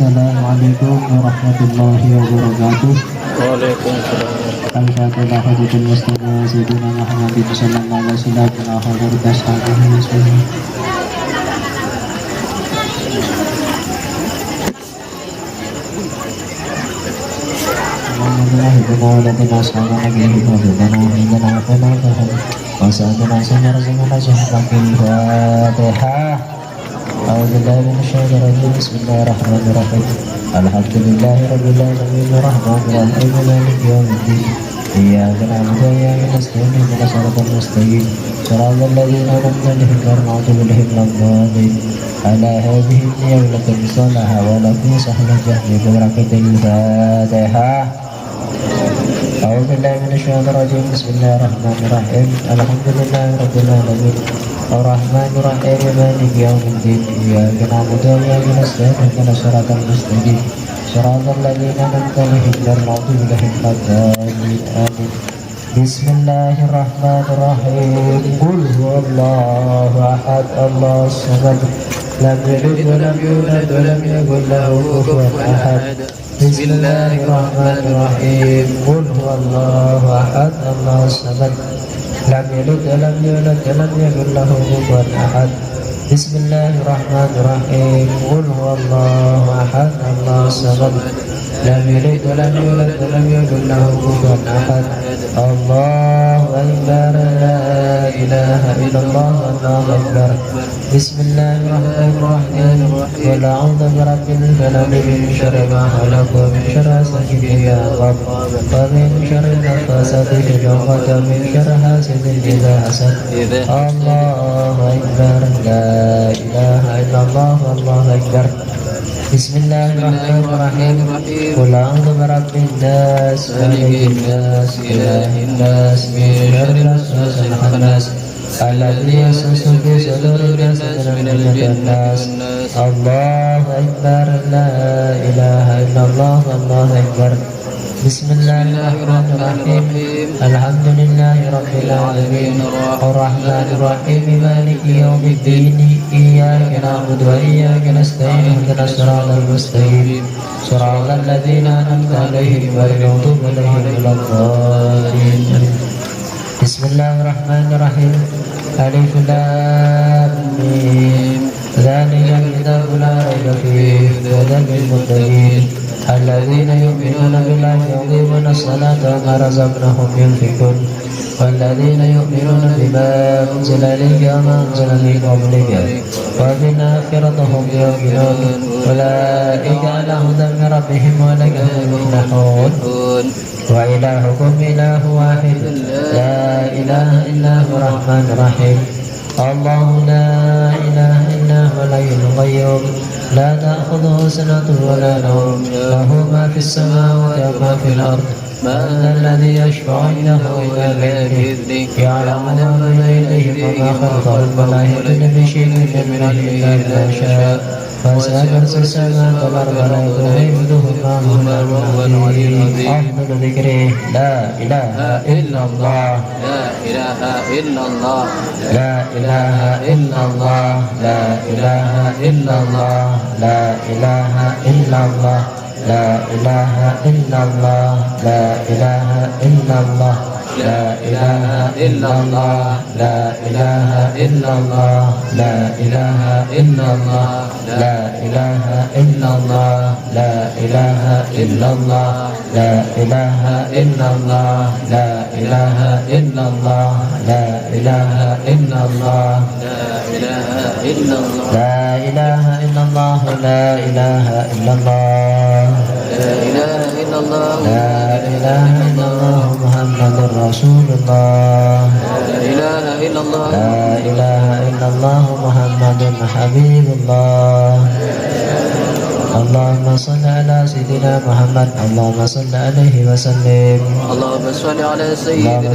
Assalamualaikum warahmatullahi wabarakatuh. Waalaikumsalam. Al-Fatihah hadirin Mustafa Sayyidina Muhammadin sallallahu alaihi wasallam wa hadirin ashabihi wasallam. Alhamdulillah ibnu walatina ashabana bihi wa bidana hindana wa fanafahum wa sa'adana sanyarazana jahrakin Fatihah. A'udzubillahi minasyaitonir rajim. Bismillahirrahmanirrahim. Alhamdulillahi rabbil alamin arrahmanir rahim maliki yaumiddin. Iyyaka na'budu wa iyyaka nasta'in ihdinas siratal mustaqim siratal ladzina an'amta 'alaihim ghairil maghdubi 'alaihim waladdallin. Ala hadhihi ni'matun salaha wa lakum sahla jahli barakatil Fatihah. A'udzubillahi minasyaitonir rajim. Bismillahirrahmanirrahim. Alhamdulillahi rabbil alamin arrahmanir rahim maliki yaumiddin. Iyyaka na'budu wa iyyaka nasta'in ihdinas siratal mustaqim siratal ladzina an'amta 'alaihim ghairil maghdubi 'alaihim waladdallin. Amin. Bismillahirrahmanirrahim. Qul huwallahu ahad, Allahus samad, lam yalid wa lam yulad wa lam yakul lahu kufuwan ahad. Bismillahirrahmanirrahim. Qul huwallahu ahad, Allahus samad, lam yalid wa lam yulad wa lam yakul lahu kufuwan ahad. Bismillahirrahmanirrahim. Qul huwallahu ahad, Allahus samad, lam yalid wa lam yulad wa lam yakul lahu kufuwan ahad. Allahu akbar, la ilaha illallah, Allahu akbar. Bismillahirrahmanirrahim. Qul a'udzu birabbil falaq min syarri ma khalaq wa min syarri hasidin idza hasad wa min syarri nafasati fil 'uqad wa min syarri hasidin idza hasad. Allahu akbar, la ilaha illallah, Allahu akbar. Bismillahirrahmanirrahim. Qul a'udzu birabbin nas, malikin nas, ilahin nas, min syarril waswasil khannas, alladzi yuwaswisu fi sudurin nas minal nas. Allahu akbar, la ilaha illallah, Allahu akbar. Bismillahirrahmanirrahim. Alhamdulillahi rabbil alamin arrahmanir rahim maliki yaumiddin. Iyyaka na'budu wa iyyaka nasta'in ihdinas siratal mustaqim siratal ladzina an'amta 'alaihim ghairil maghdubi 'alaihim waladdallin. Bismillahirrahmanirrahim. Alif lam mim. Dzalikal kitabu la raiba fihi hudan lil muttaqin alladzina yu'minuna billahi wa yuqimuna as-salata wa mimma razaqnahum yunfiqun walladzina yu'minuna bima unzila ilayka wa ma unzila min qablika wa bil akhirati hum yuqinun ulaika 'ala hudan min rabbihim wa ulaika humul muflihun. Wa ilahukum ilahu wahid la ilaha illa huwa rahmanur rahim. Allahu la ilaha illa huwa al-hayyul qayyum la ta'khudhuhu sinatun wa la nawm lahu ma fis samawati wa ma fil ard. Man alladhi yashfa'u 'indahu illa bi'idhnihi ya'lamu ma bayna aydihim wa ma khalfahum wa la yuhituna bi shay'in min ilmihi illa bima sha'a. وسع كرسي السماوات والأرض ولا يؤوده حفظهما وهو العلي العظيم. أفضل ذكره لا إله إلا الله، لا إله إلا الله، لا إله إلا الله، لا إله إلا الله، لا إله إلا الله، لا إله إلا الله، لا إله إلا الله، لا إله إلا الله، لا إله إلا الله، لا إله إلا الله، لا إله إلا الله، لا إله إلا الله، لا إله إلا الله، لا إله إلا الله، لا إله إلا الله، لا إله إلا الله، لا إله إلا الله، لا إله إلا الله، لا إله إلا الله، لا إله إلا الله محمد رسول الله، لا إله إلا الله، لا إله إلا الله محمد حبيب الله. اللهم صل على سيدنا محمد، اللهم صل عليه وسلم، اللهم صل على سيدنا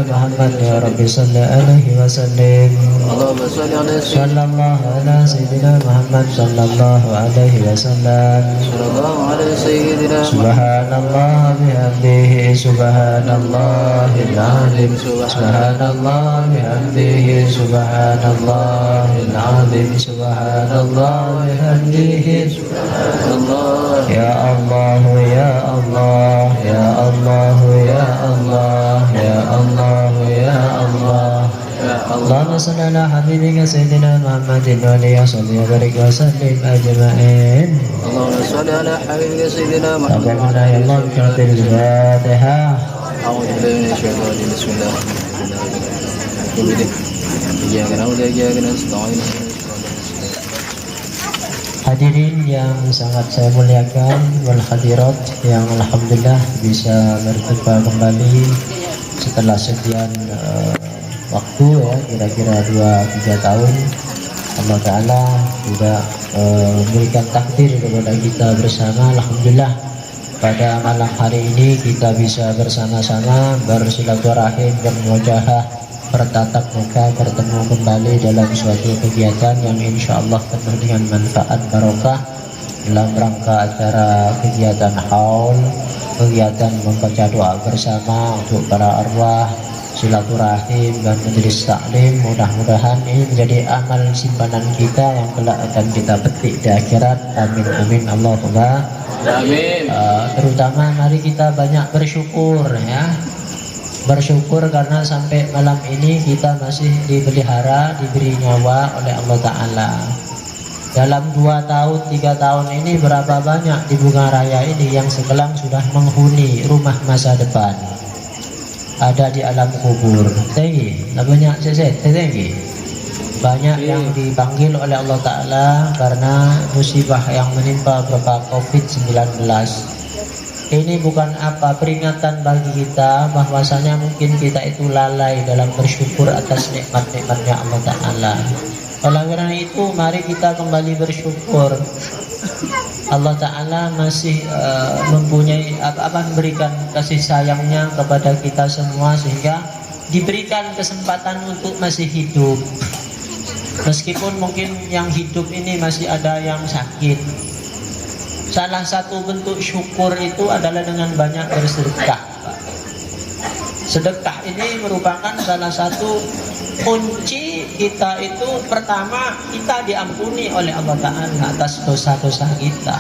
محمد يا رب صل عليه وسلم، اللهم صل على صلى الله على سيدنا محمد صلى الله عليه وسلم، صلى الله على سيدنا سبحان الله بحمده سبحان الله العظيم، سبحان الله بحمده سبحان الله العظيم، سبحان الله بحمده Allah. Ya Allah ya Allah ya Allah ya Allah ya Allah ya Allah. Allahumma salli ala habibika sayyidina Muhammadin wa alihi wa barik wa sallim ajma'in. Allahumma salli ala habibika sayyidina Muhammad. Taqabbal ya Allah bi khatir al-Fatihah. A'udzu billahi minasyaitonir rajim. Bismillahirrahmanirrahim. Iyyaka na'budu wa iyyaka nasta'in. Hadirin yang sangat saya muliakan, wal hadirat yang alhamdulillah bisa berjumpa kembali setelah sekian waktu ya, kira-kira 2-3 tahun. Allah Ta'ala sudah memberikan takdir kepada kita bersama. Alhamdulillah pada malam hari ini kita bisa bersama-sama bersilaturahim, bermuajahah, bertatap muka, bertemu kembali dalam suatu kegiatan yang insya Allah penuh dengan manfaat barokah dalam rangka acara kegiatan haul, kegiatan membaca doa bersama untuk para arwah, silaturahim dan majelis taklim. Mudah-mudahan ini menjadi amal simpanan kita yang kelak akan kita petik di akhirat. Amin amin Allahumma Amin. Terutama mari kita banyak bersyukur ya. Bersyukur karena sampai malam ini kita masih dipelihara, diberi nyawa oleh Allah Ta'ala. Dalam 2 tahun, 3 tahun ini berapa banyak di Bunga Raya ini yang sekelang sudah menghuni rumah masa depan. Ada di alam kubur. Tinggi, banyak tinggi. Banyak yang dipanggil oleh Allah Ta'ala karena musibah yang menimpa berupa COVID-19. Ini bukan apa, peringatan bagi kita bahwasanya mungkin kita itu lalai dalam bersyukur atas nikmat-nikmatnya Allah Ta'ala. Oleh karena itu mari kita kembali bersyukur. Allah Ta'ala masih mempunyai memberikan kasih sayangnya kepada kita semua sehingga diberikan kesempatan untuk masih hidup. Meskipun mungkin yang hidup ini masih ada yang sakit. Salah satu bentuk syukur itu adalah dengan banyak bersedekah. Sedekah ini merupakan salah satu kunci kita itu. Pertama, kita diampuni oleh Allah Ta'ala atas dosa-dosa kita.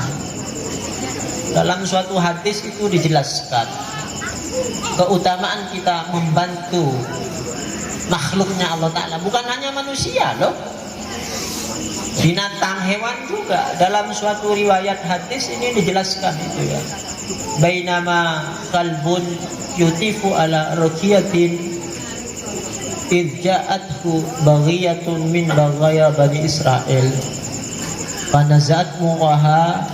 Dalam suatu hadis itu dijelaskan keutamaan kita membantu makhluknya Allah Ta'ala. Bukan hanya manusia loh, binatang, hewan juga. Dalam suatu riwayat hadis ini dijelaskan itu ya. Bainama kalbun yutifu ala rukiyatin idja'athu baghiyatun min baghaya Bani Israel fanazat muqaha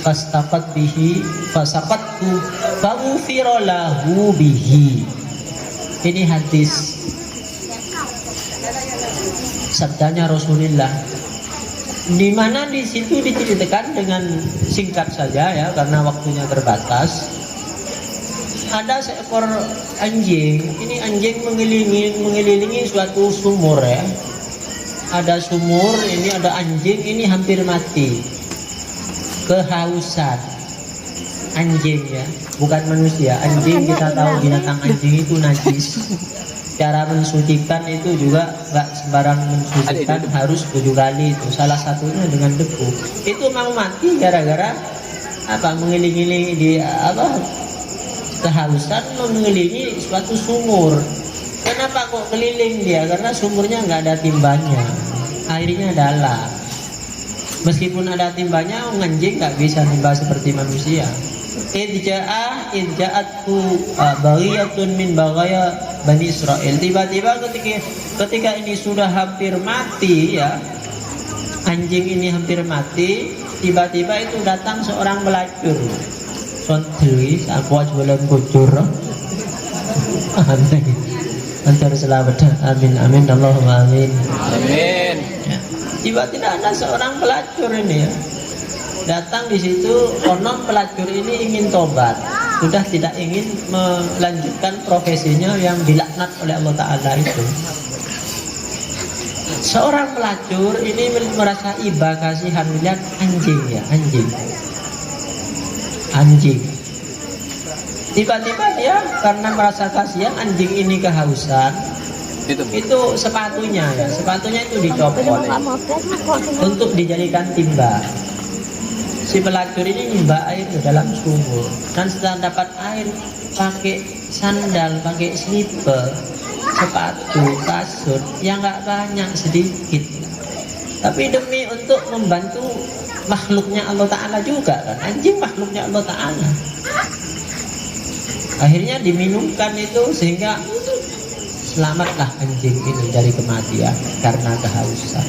fastaqat bihi fasaqattu faghfira lahu bihi. Ini hadis sabdanya Rasulullah, di mana di situ diceritakan dengan singkat saja ya karena waktunya terbatas. Ada seekor anjing. Ini anjing mengelilingi suatu sumur ya. Ada sumur, ini ada anjing, ini hampir mati, kehausan. Anjing ya, bukan manusia. Anjing, kita tahu binatang anjing itu najis. Cara mensucikan itu juga nggak sembarang mensucikan, harus 7 kali itu. Salah satunya dengan debu. Itu mau mati gara-gara apa? Mengiling-iling di apa? Kehausan, mengelilingi suatu sumur. Kenapa kok keliling dia? Karena sumurnya nggak ada timbanya, airnya dalam. Meskipun ada timbanya, anjing nggak bisa nimba seperti manusia. Idja'atku baghiyatun min baghaya Bani Israel. Tiba-tiba ketika ini sudah hampir mati ya, anjing ini hampir mati, tiba-tiba itu datang seorang pelacur. Sontelis aku aja belum kucur. Antar selamat. Amin amin Allahumma amin. Amin. Ya. Tiba-tiba ada seorang pelacur ini ya. Datang di situ, konon pelacur ini ingin tobat, sudah tidak ingin melanjutkan profesinya yang dilaknat oleh Allah Ta'ala itu. Seorang pelacur ini merasa iba kasihan melihat anjing ya, anjing. Tiba-tiba dia karena merasa kasihan anjing ini kehausan, itu sepatunya ya, sepatunya itu dicopot untuk dijadikan timba. si pelacur ini nimba air ke dalam sumur, dan setelah dapat air pakai sandal, pakai slipper, sepatu, kasut yang nggak banyak, sedikit, tapi demi untuk membantu makhluknya Allah Ta'ala juga kan, anjing makhluknya Allah Ta'ala. Akhirnya diminumkan itu sehingga selamatlah anjing ini dari kematian karena kehausan.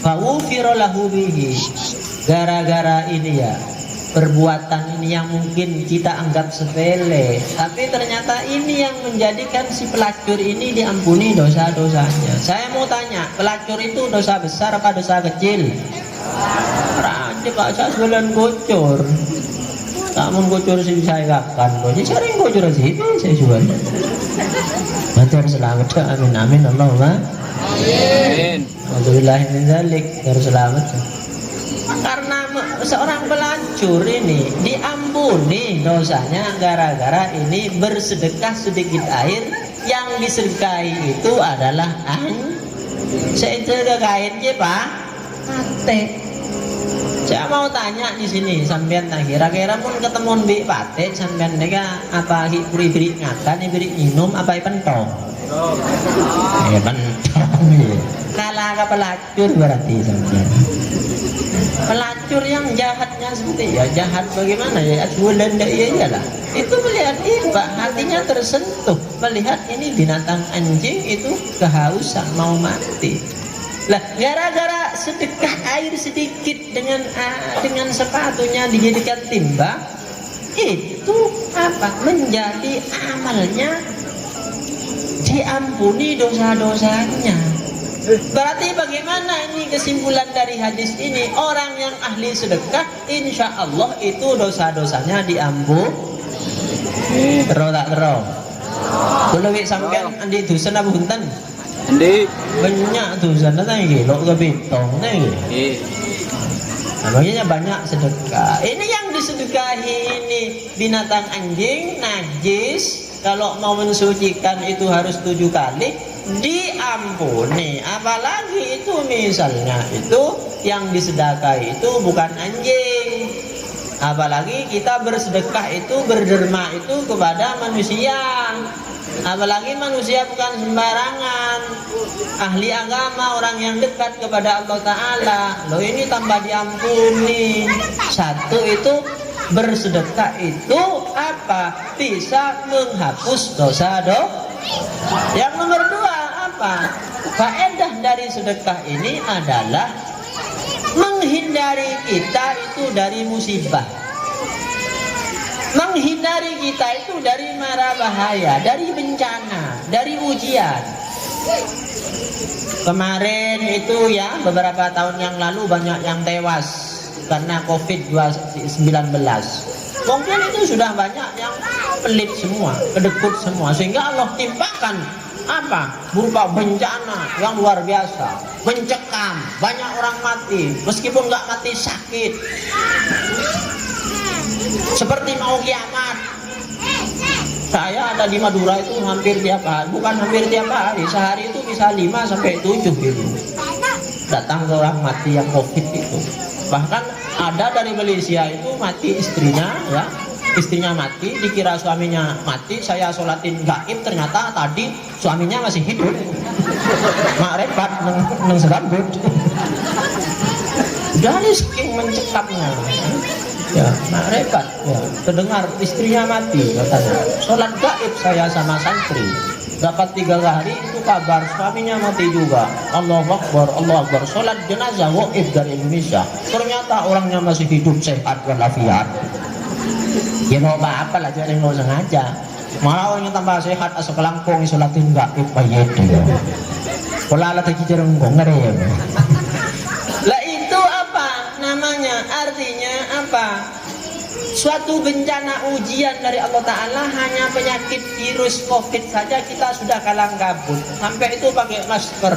Fa'ufira lahu bihi, gara-gara ini ya, perbuatan ini yang mungkin kita anggap sepele, tapi ternyata ini yang menjadikan si pelacur ini diampuni dosa-dosanya. Saya mau tanya, pelacur itu dosa besar apa dosa kecil? Raja Pak, saya sebulan bocor. Kamu bocor sih saya kapan? Bocor sering bocor sih, saya jual. Matur selamat, amin amin Allahumma Amin. Alhamdulillah min dzalik, harus selamat. Karena seorang pelacur ini diampuni dosanya gara-gara ini bersedekah sedikit air, yang disedekahi itu adalah saya sedekahin ya Pak, pate. Saya mau tanya di sini sampean tak kira-kira pun ketemu bi pate sampean nega apa beri ngakan, beri minum apa pentong? Pentong ya. Kalah ke pelacur berarti sampean. Pelacur yang jahatnya seperti ya jahat bagaimana ya, bulan ya lah. Itu melihat Pak, hatinya tersentuh melihat ini binatang anjing itu kehausan mau mati. Lah gara-gara sedekah air sedikit dengan sepatunya dijadikan timba, itu apa? Menjadi amalnya diampuni dosa-dosanya. Berarti bagaimana ini kesimpulan dari hadis ini? Orang yang ahli sedekah insya Allah itu dosa-dosanya diampuni. Terus tak terus. Kalau sampean andi dusun apa hunten? Andi. Banyak dosa nanti lo ke bitong nih. Namanya banyak sedekah. Ini yang disedekahi ini binatang anjing najis. Kalau mau mensucikan itu harus 7 kali diampuni. Apalagi itu misalnya itu yang disedekahi itu bukan anjing. Apalagi kita bersedekah itu berderma itu kepada manusia. Apalagi manusia bukan sembarangan, ahli agama, orang yang dekat kepada Allah Ta'ala. Loh ini tambah diampuni. Satu itu bersedekah itu apa? Bisa menghapus dosa-dosa. Yang nomor 2 apa? Faedah dari sedekah ini adalah menghindari kita itu dari musibah, menghindari kita itu dari mara bahaya, dari bencana, dari ujian. Kemarin itu ya beberapa tahun yang lalu banyak yang tewas karena COVID-19. Mungkin itu sudah banyak yang pelit semua, kedekut semua, sehingga Allah timpakan apa? Berupa bencana yang luar biasa, mencekam, banyak orang mati, meskipun nggak mati sakit. Seperti mau kiamat. Saya ada di Madura itu hampir tiap hari, bukan hampir tiap hari, sehari itu bisa 5 sampai 7 gitu. Datang ke orang mati yang COVID itu. Bahkan ada dari Malaysia itu mati istrinya ya. Istrinya mati, dikira suaminya mati, saya sholatin gaib, ternyata tadi suaminya masih hidup. Mak repot neng serambut. Dari saking mencekamnya. Ya, mak repot ya. Terdengar istrinya mati katanya. Sholat gaib saya sama santri. Dapat 3 hari itu kabar suaminya mati juga. Allahu Akbar, Allahu Akbar. Sholat jenazah gaib dari Indonesia. Ternyata orangnya masih hidup sehat walafiat. Ya mau apa lah, jadi nggak sengaja. Malah orang yang tambah sehat asal kelangkong isolatin gaib bayet ya. Pola alat lagi jarang ngeri ya. Lah itu apa namanya? Artinya apa? Suatu bencana ujian dari Allah Ta'ala, hanya penyakit virus COVID saja kita sudah kalang kabut. Sampai itu pakai masker,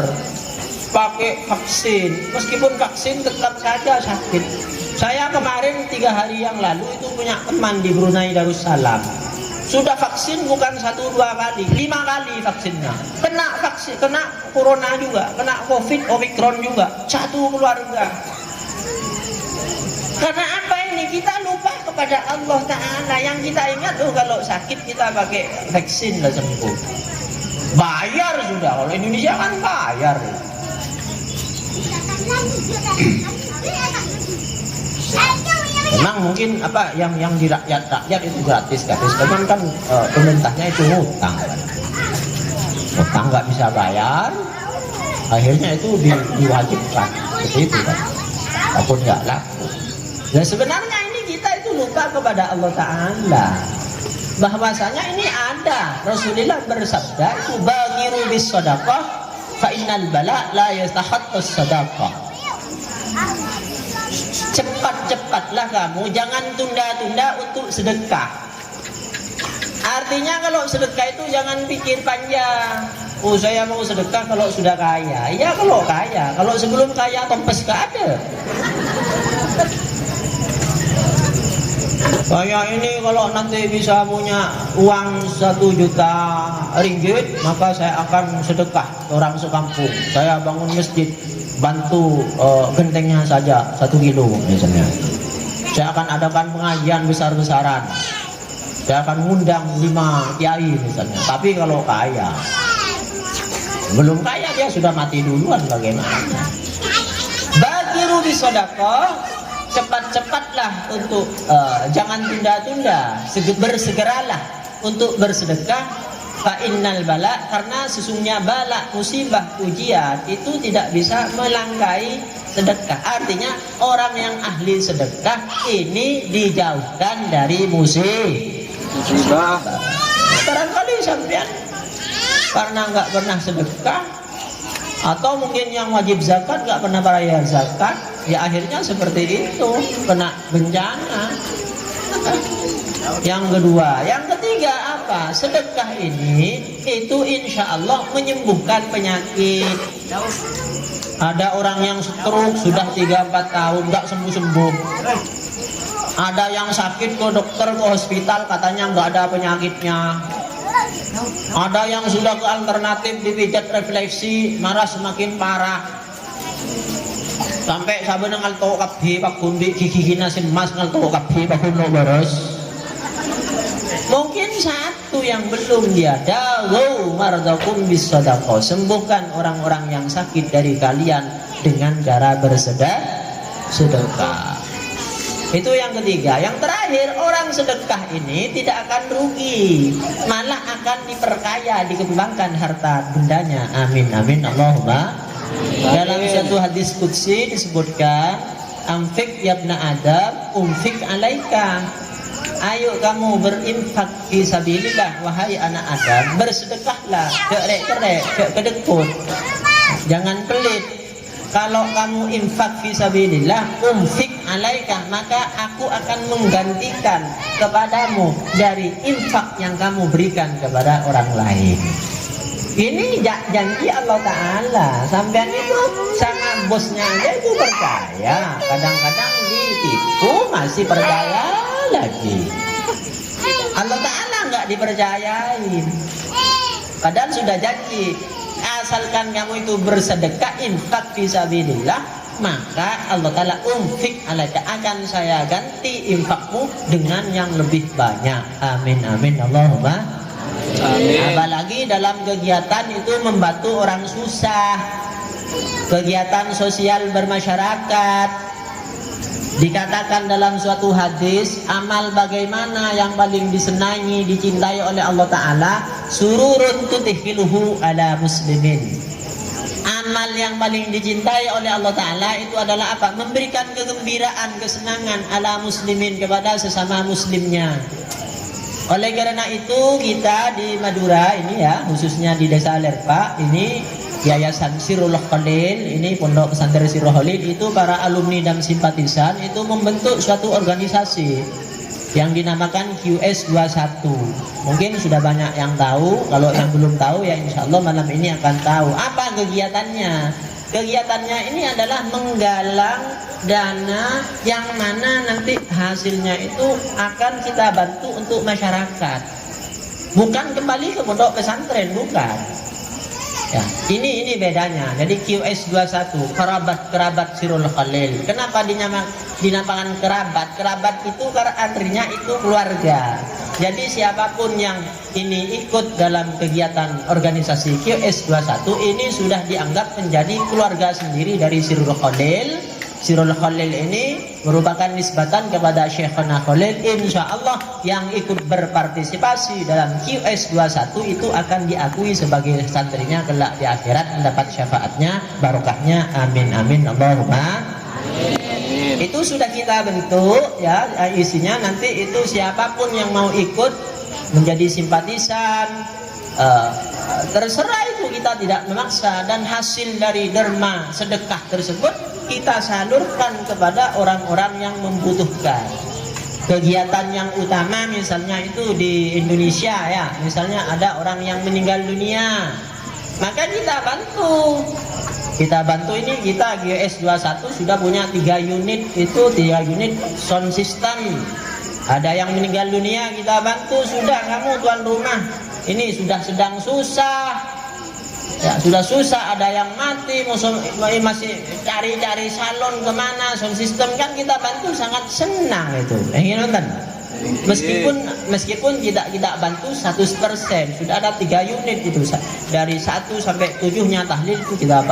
pakai vaksin. Meskipun vaksin tetap saja sakit. Saya kemarin 3 hari yang lalu itu punya teman di Brunei Darussalam. Sudah vaksin bukan 1-2 kali, 5 kali vaksinnya. Kena vaksin, kena corona juga, kena COVID, Omikron juga. Satu keluarga. Karena apa ini? Kita lupa kepada Allah Ta'ala. Yang kita ingat kalau sakit kita pakai vaksin lah sembuh. Bayar sudah. Kalau Indonesia kan bayar. Memang mungkin apa yang di rakyat itu gratis. Cuman kan pemerintahnya itu hutang kan. Hutang nggak bisa bayar, akhirnya itu diwajibkan seperti itu kan. Apapun nggak laku. Dan sebenarnya ini kita itu lupa kepada Allah Ta'ala. Bahwasanya ini ada. Rasulullah bersabda itu baghiru bis sadaqah fa innal bala la yastahattus sadaqah. Cepat-cepatlah kamu, jangan tunda-tunda untuk sedekah. Artinya kalau sedekah itu jangan pikir panjang. Oh, saya mau sedekah kalau sudah kaya. Iya kalau kaya. Kalau sebelum kaya tompes gak ada. Saya ini kalau nanti bisa punya uang 1 juta ringgit, maka saya akan sedekah orang sekampung. Saya bangun masjid, bantu gentengnya saja 1 kilo misalnya. Saya akan adakan pengajian besar-besaran. Saya akan ngundang 5 kiai misalnya. Tapi kalau kaya, belum kaya dia sudah mati duluan, bagaimana? Bagiru bisedekah, cepat-cepatlah untuk jangan tunda-tunda, bersegeralah untuk bersedekah. Fa innal bala, karena sesungguhnya bala, musibah, ujian itu tidak bisa melangkai sedekah. Artinya orang yang ahli sedekah ini dijauhkan dari musibah. Barangkali sampean karena nggak pernah sedekah, atau mungkin yang wajib zakat nggak pernah bayar zakat, ya akhirnya seperti itu, kena bencana. Yang kedua, yang ketiga apa? Sedekah ini itu insya Allah menyembuhkan penyakit. Ada orang yang stroke sudah 3-4 tahun nggak sembuh-sembuh. Ada yang sakit ke dokter, ke hospital, katanya nggak ada penyakitnya. Ada yang sudah ke alternatif dipijat refleksi, marah semakin parah. Sampai saben ngalto kabeh Pak Gundi gigi-gigina semas ngalto kabeh Pak Gundi boros. Mungkin satu yang belum dia dawu mardakum bisadaqah, sembuhkan orang-orang yang sakit dari kalian dengan cara bersedekah. Itu yang ketiga. Yang terakhir, orang sedekah ini tidak akan rugi, malah akan diperkaya, dikembangkan harta bendanya. Amin amin Allahumma. Dalam satu hadis qudsi disebutkan, amfik ya ibna Adam, umfik alaika. Ayo kamu berinfak fisabilillah, wahai anak Adam, bersedekahlah, kerek-kerek, kedekut. Jangan pelit. Kalau kamu infak fisabilillah, umfik alaika, maka aku akan menggantikan kepadamu dari infak yang kamu berikan kepada orang lain. Ini janji Allah Ta'ala. Sampean itu sama bosnya aja itu percaya, kadang-kadang ditipu masih percaya lagi. Allah Ta'ala nggak dipercayain, padahal sudah janji. Asalkan kamu itu bersedekah, infak fisabilillah, maka Allah Ta'ala umfik alaika, akan saya ganti infakmu dengan yang lebih banyak. Amin amin Allahumma amin. Apalagi dalam kegiatan itu membantu orang susah, kegiatan sosial bermasyarakat. Dikatakan dalam suatu hadis, amal bagaimana yang paling disenangi, dicintai oleh Allah Ta'ala? Sururun tutihhiluhu ala muslimin. Amal yang paling dicintai oleh Allah Ta'ala itu adalah apa? Memberikan kegembiraan, kesenangan ala muslimin, kepada sesama muslimnya. Oleh karena itu kita di Madura ini ya, khususnya di Desa Lerpa ini, Yayasan Sirullah Khalil, ini Pondok Pesantren Sirullah Khalil, itu para alumni dan simpatisan itu membentuk suatu organisasi yang dinamakan QS21. Mungkin sudah banyak yang tahu, kalau yang belum tahu ya insya Allah malam ini akan tahu. Apa kegiatannya? Kegiatannya ini adalah menggalang dana yang mana nanti hasilnya itu akan kita bantu untuk masyarakat. Bukan kembali ke pondok pesantren, bukan. Ya, ini bedanya. Jadi QS 21 kerabat Sirul Khalil. Kenapa dinamakan kerabat? Kerabat itu karena artinya itu keluarga. Jadi siapapun yang ini ikut dalam kegiatan organisasi QS 21 ini sudah dianggap menjadi keluarga sendiri dari Sirul Khalil. Sirul Khalil ini merupakan nisbatan kepada Syekhana Khalil. Insya Allah yang ikut berpartisipasi dalam QS 21 itu akan diakui sebagai santrinya kelak di akhirat, mendapat syafaatnya, barokahnya. Amin amin Allahumma. Itu sudah kita bentuk ya, isinya nanti itu siapapun yang mau ikut menjadi simpatisan, terserah itu, kita tidak memaksa. Dan hasil dari derma sedekah tersebut kita salurkan kepada orang-orang yang membutuhkan. Kegiatan yang utama misalnya itu di Indonesia ya, misalnya ada orang yang meninggal dunia, maka kita bantu. Kita bantu ini, kita GS 21 sudah punya 3 unit, itu 3 unit sound system. Ada yang meninggal dunia kita bantu, sudah kamu tuan rumah ini sudah sedang susah. Ya, sudah susah, ada yang mati, masih cari-cari salon kemana, sound system, kan kita bantu sangat senang itu. Meskipun kita bantu 100%, sudah ada 3 unit itu, dari 1 sampai 7-nya tahlil itu kita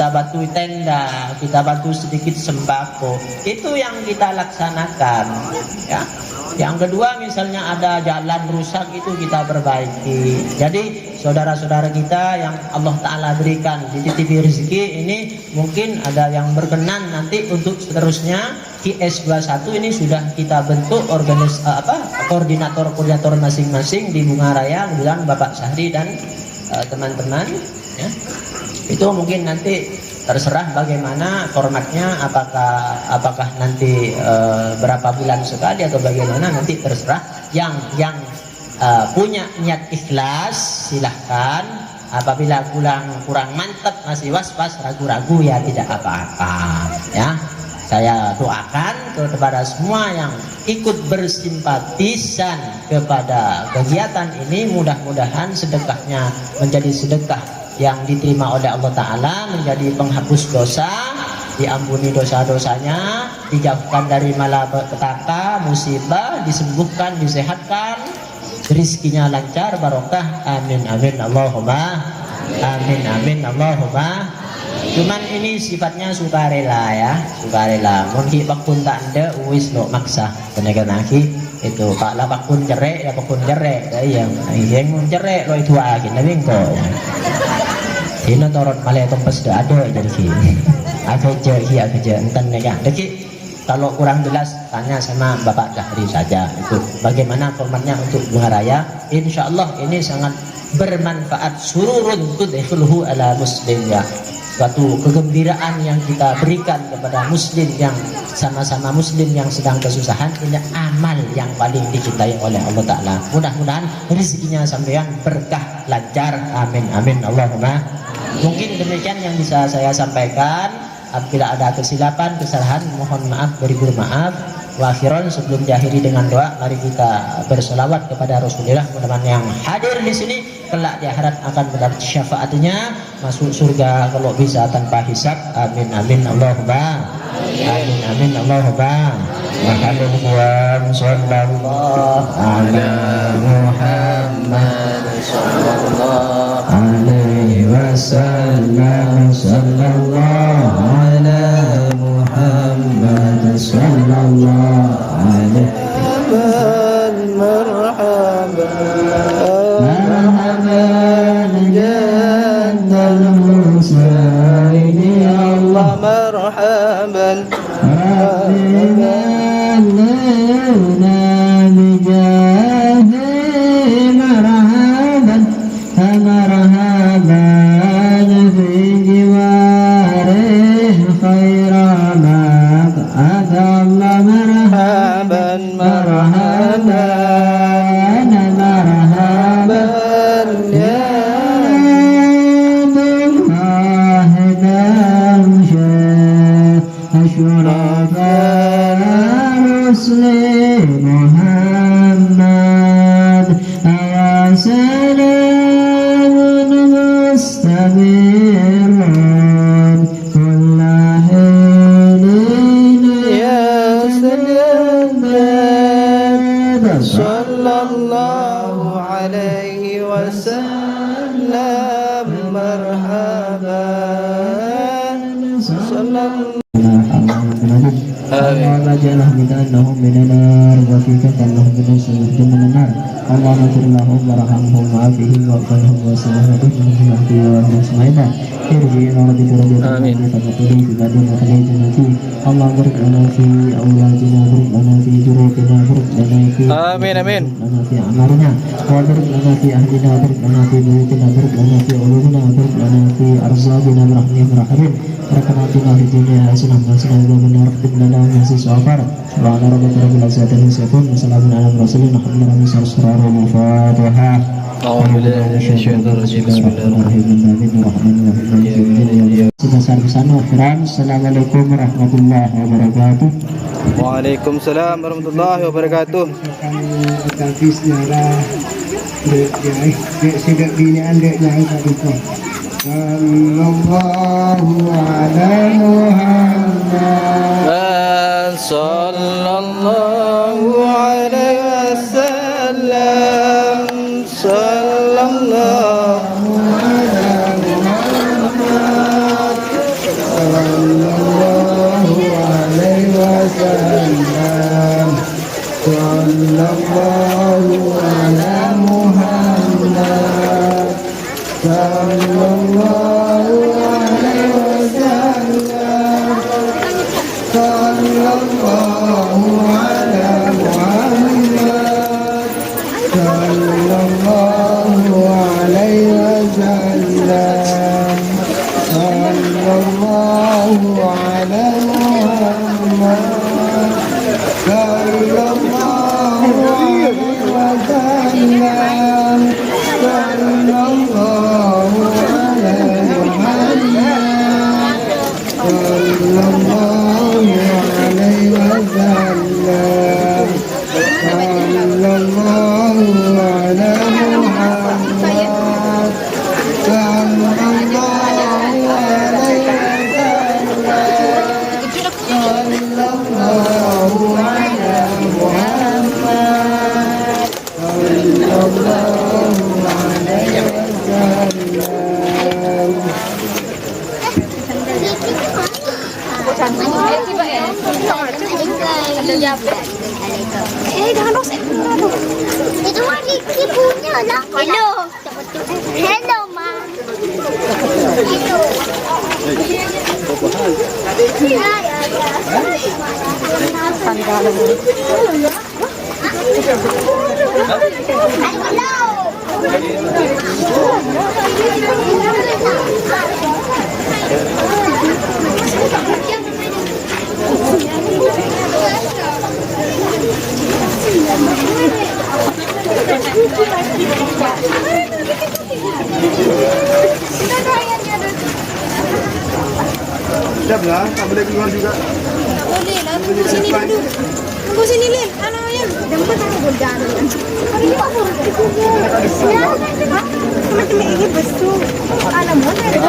bantu tenda, kita bantu sedikit sembako, itu yang kita laksanakan ya. Yang kedua misalnya ada jalan rusak itu kita perbaiki. Jadi saudara-saudara kita yang Allah Ta'ala berikan dititipi rezeki ini, mungkin ada yang berkenan nanti untuk seterusnya QS 21 ini sudah kita bentuk koordinator masing-masing di Bunga Raya, kemudian Bapak Syahri dan teman-teman ya. Itu mungkin nanti terserah bagaimana formatnya, apakah nanti berapa bulan sekali atau bagaimana, nanti terserah. Yang punya niat ikhlas silahkan. Apabila kurang mantap, masih was-was, ragu-ragu, ya tidak apa-apa ya. Saya doakan kepada semua yang ikut bersimpatisan kepada kegiatan ini, mudah-mudahan sedekahnya menjadi sedekah yang diterima oleh Allah Ta'ala, menjadi penghapus dosa, diampuni dosa-dosanya, dijauhkan dari malapetaka, musibah, disembuhkan, disehatkan, rizkinya lancar, barokah. Amin amin Allahumma. Amin amin Allahumma. Cuman ini sifatnya sukarela ya, sukarela. Mungkin bakun tak ada, uis lo maksa. Karena itu pak lah bakun cerai, ya bakun cerai, ya yang cerai lo itu aja, tapi engkau. Ini torot malah tempat sudah ada jadi sini. Aku je enten ya. Jadi kalau kurang jelas tanya sama Bapak Syahri saja. Itu bagaimana formatnya untuk Bunga Raya. Insya Allah ini sangat bermanfaat. Sururun tudkhuluhu ala muslim ya. Suatu kegembiraan yang kita berikan kepada muslim yang sama-sama muslim yang sedang kesusahan. Ini amal yang paling dicintai oleh Allah Ta'ala. Mudah-mudahan rezekinya sampean berkah, lancar. Amin amin Allahumma. Mungkin demikian yang bisa saya sampaikan. Apabila ada kesilapan, kesalahan, mohon maaf, beribu maaf. Wa akhiran, sebelum diakhiri dengan doa, mari kita berselawat kepada Rasulullah. Teman-teman yang hadir di sini kelak di akhirat akan mendapat syafaatnya, masuk surga kalau bisa tanpa hisab. Amin amin Allahumma. Amin amin Allahumma. Muhammadun sallallahu ala Muhammad sallallahu alaihi wasallam, sallallahu ala Muhammad sallallahu alaihi wasallam. Marhaban jannal Husain ya Allah, marhaban Muhammad, ya salam عليه وسلم مرحبا صلى اللهم اجعلهم من انهم من النار وفيك انهم من السجود من النار اللهم اغفر لهم وارحمهم وعافهم واغفرهم وسلامهم من الاختيار اسمعنا ارجعنا ربك آمين. فقتلوا في بعد ما خليتنا فيه اللهم بارك لنا في اولادنا بارك لنا في ذريتنا بارك لنا في آمين آمين. بارك لنا في اعمارنا وبارك لنا في اهلنا بارك لنا في بيوتنا بارك لنا في علومنا بارك لنا في ارزاقنا برحمتك الرحيم ربنا اتنا في الدنيا حسنه وقنا عذاب النار اغفر لنا ونسي سوافر سبحان ربك رب العزه عما يصفون وسلام على المرسلين الحمد لله رب العالمين الفاتحه أعوذ بالله من الشيطان الرجيم بسم الله Sebesar-besarnya akhiran. Assalamualaikum warahmatullahi wabarakatuh. Waalaikumsalam warahmatullahi wabarakatuh. Tapi sejarah sedek binaan dek yang tadi tu. Sallallahu ala Muhammad. Sallallahu alaihi wasallam. Sallallahu alaihi wasallam. Sallallahu ala Muhammad. Sallallahu alaihi wasallam. Sallallahu ala Muhammad. Sallallahu alaihi wasallam. Sallallahu ala Muhammad. Sallallahu alaihi wasallam. Sallallahu ala Muhammad. Sallallahu alaihi wasallam. Sallallahu ala Muhammad. Sallallahu alaihi wasallam. Sallallahu ala Muhammad. Sallallahu alaihi wasallam. Jangan dosa. Itu mah Ricky punya lah. Hello. Hello, Ma. Hello. Siap lah, tak boleh keluar juga. Boleh lah, tunggu sini dulu. Tunggu sini, Lin. Ano yan? Dapat tayo gulgano. Ano ako? Mati maigi bastu. Alam mo na rin.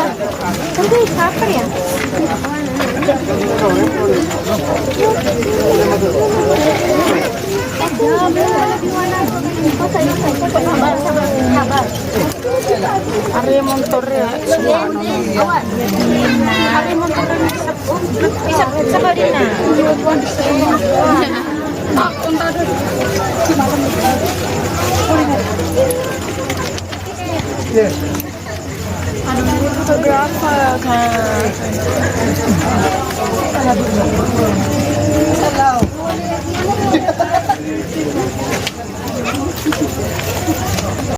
Tunggu, kapar yan. Ari motor ya. Ari motor isa sa balina. Ada fotografer kan. Hello.